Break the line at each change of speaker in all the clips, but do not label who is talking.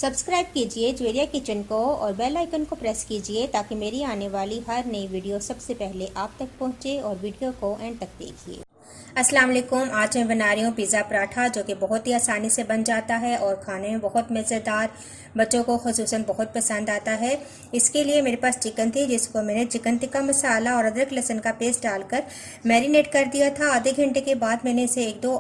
Subscribe कीजिए Javeria kitchen को और बेल आइकन को प्रेस कीजिए ताकि मेरी आने वाली हर नई वीडियो सबसे पहले आप तक पहुंचे और वीडियो को एंड तक देखिए। अस्सलाम वालेकुम। आज मैं बना रही हूँ पिज़्ज़ा पराठा, जो कि बहुत ही आसानी से बन जाता है और खाने में बहुत मज़ेदार, बच्चों को ख़ुसूसन बहुत पसंद आता है। इसके लिए मेरे पास चिकन थी, जिसको मैंने चिकन टिक्का मसाला और अदरक लहसुन का पेस्ट डालकर मैरिनेट कर दिया था। आधे घंटे के बाद मैंने इसे 1-2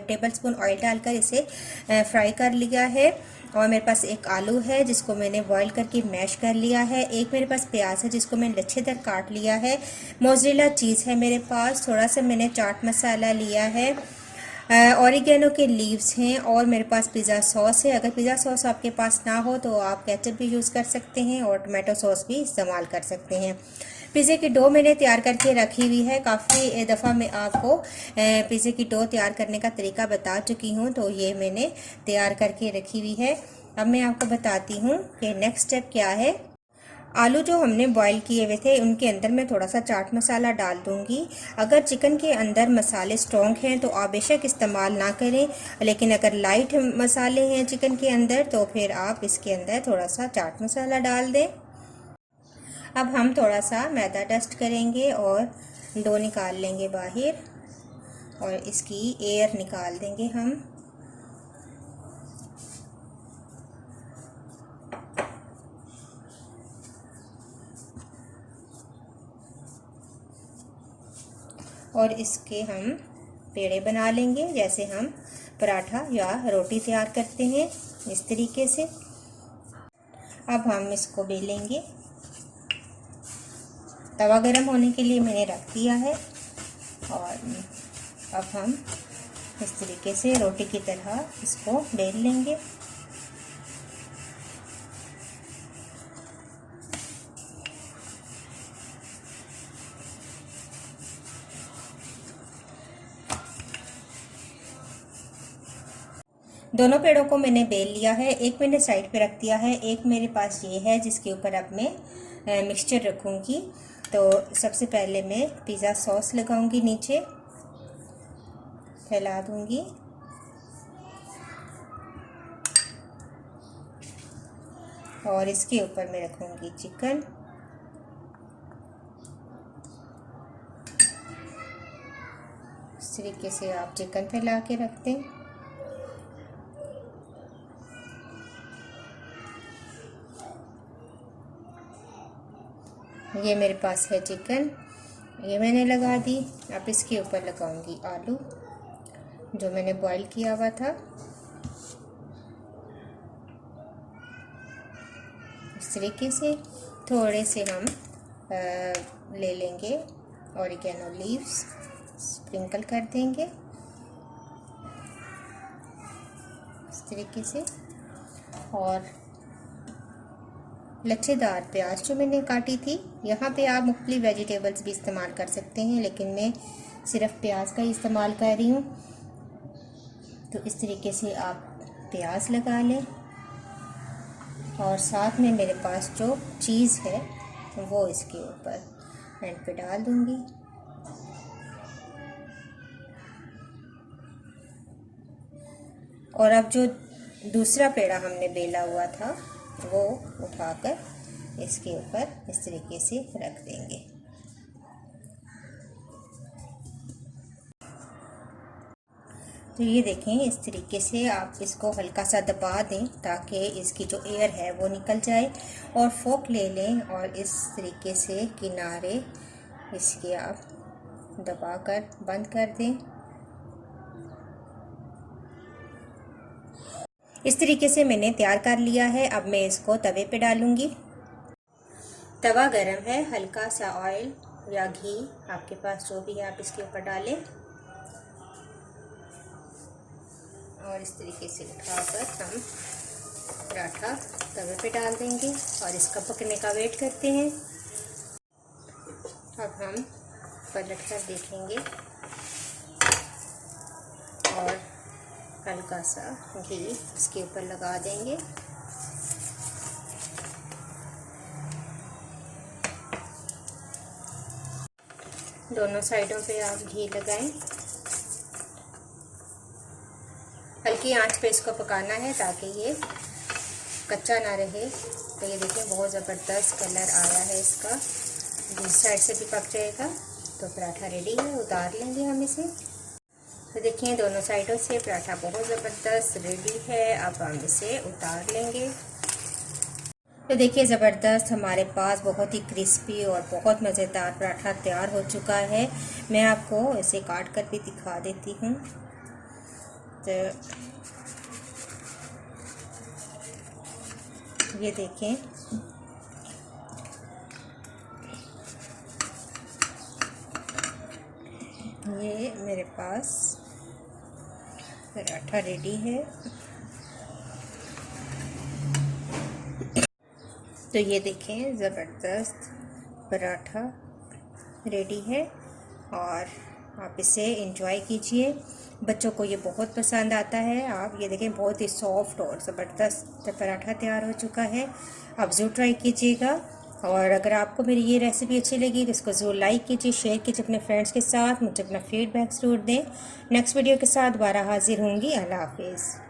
टेबलस्पून ऑयल डालकर इसे फ्राई कर लिया है। और मेरे पास एक आलू है जिसको मैंने बॉईल करके मैश कर लिया है। एक मेरे पास प्याज है जिसको मैंने लच्छेदार काट लिया है। मोज़रेला चीज़ है मेरे पास। थोड़ा सा मैंने चाट मसाला लिया है। ऑरिगेनो के लीव्स हैं और मेरे पास पिज़्ज़ा सॉस है। अगर पिज़्ज़ा सॉस आपके पास ना हो तो आप केचप भी यूज़ कर सकते हैं और टमाटो सॉस भी इस्तेमाल कर सकते हैं। पिज़्ज़े की डो मैंने तैयार करके रखी हुई है। काफ़ी दफ़ा मैं आपको पिज़्ज़े की डो तैयार करने का तरीका बता चुकी हूँ, तो ये मैंने तैयार करके रखी हुई है। अब मैं आपको बताती हूँ कि नेक्स्ट स्टेप क्या है। आलू जो हमने बॉईल किए हुए थे उनके अंदर मैं थोड़ा सा चाट मसाला डाल दूंगी। अगर चिकन के अंदर मसाले स्ट्रॉन्ग हैं तो आप बेशक इस्तेमाल ना करें, लेकिन अगर लाइट मसाले हैं चिकन के अंदर तो फिर आप इसके अंदर थोड़ा सा चाट मसाला डाल दें। अब हम थोड़ा सा मैदा डस्ट करेंगे और डो निकाल लेंगे बाहर और इसकी एयर निकाल देंगे हम। और इसके हम पेड़े बना लेंगे, जैसे हम पराठा या रोटी तैयार करते हैं, इस तरीके से। अब हम इसको बेलेंगे। तवा गरम होने के लिए मैंने रख दिया है और अब हम इस तरीके से रोटी की तरह इसको बेल लेंगे। दोनों पेड़ों को मैंने बेल लिया है। एक मैंने साइड पे रख दिया है, एक मेरे पास ये है जिसके ऊपर अब मैं मिक्सचर रखूँगी। तो सबसे पहले मैं पिज़्ज़ा सॉस लगाऊंगी, नीचे फैला दूंगी और इसके ऊपर मैं रखूंगी चिकन। इस तरीके से आप चिकन फैला के रख दें। ये मेरे पास है चिकन, ये मैंने लगा दी। अब इसके ऊपर लगाऊंगी आलू जो मैंने बॉईल किया हुआ था। इस तरीके से थोड़े से हम ले लेंगे ऑरिगेनो लीव्स, स्प्रिंकल कर देंगे इस तरीके से। और लच्छेदार प्याज जो मैंने काटी थी, यहाँ पे आप मुख्तलिफ वेजिटेबल्स भी इस्तेमाल कर सकते हैं, लेकिन मैं सिर्फ प्याज का ही इस्तेमाल कर रही हूँ। तो इस तरीके से आप प्याज लगा लें और साथ में मेरे पास जो चीज़ है वो इसके ऊपर एंड पे डाल दूँगी। और अब जो दूसरा पेड़ा हमने बेला हुआ था वो उठाकर इसके ऊपर इस तरीके से रख देंगे। तो ये देखें, इस तरीके से आप इसको हल्का सा दबा दें ताकि इसकी जो एयर है वो निकल जाए। और फोक ले लें और इस तरीके से किनारे इसके आप दबाकर बंद कर दें। इस तरीके से मैंने तैयार कर लिया है। अब मैं इसको तवे पे डालूंगी। तवा गरम है, हल्का सा ऑयल या घी आपके पास जो भी है आप इसके ऊपर डालें और इस तरीके से उठाकर हम पराठा तवे पे डाल देंगे और इसका पकने का वेट करते हैं। अब हम पलट कर देखेंगे और हल्का सा घी इसके ऊपर लगा देंगे। दोनों साइडों पे आप घी लगाएं। हल्की आंच पे इसको पकाना है ताकि ये कच्चा ना रहे। तो ये देखिए बहुत ज़बरदस्त कलर आया है इसका, दूसरी साइड से भी पक जाएगा। तो पराठा रेडी है, उतार लेंगे हम इसे। तो देखिए दोनों साइडों से पराठा बहुत ज़बरदस्त रेडी है। अब हम इसे उतार लेंगे। तो देखिए ज़बरदस्त हमारे पास बहुत ही क्रिस्पी और बहुत मज़ेदार पराठा तैयार हो चुका है। मैं आपको इसे काट कर भी दिखा देती हूँ। तो ये देखें, ये मेरे पास पराठा रेडी है। तो ये देखें ज़बरदस्त पराठा रेडी है और आप इसे एंजॉय कीजिए। बच्चों को ये बहुत पसंद आता है। आप ये देखें बहुत ही सॉफ्ट और ज़बरदस्त पराठा तैयार हो चुका है। आप ज़रूर ट्राई कीजिएगा। और अगर आपको मेरी ये रेसिपी अच्छी लगी तो इसको ज़रूर लाइक कीजिए, शेयर कीजिए अपने फ्रेंड्स के साथ। मुझे अपना फीडबैक ज़रूर दें। नेक्स्ट वीडियो के साथ दोबारा हाजिर होंगी। अल्लाह हाफिज़।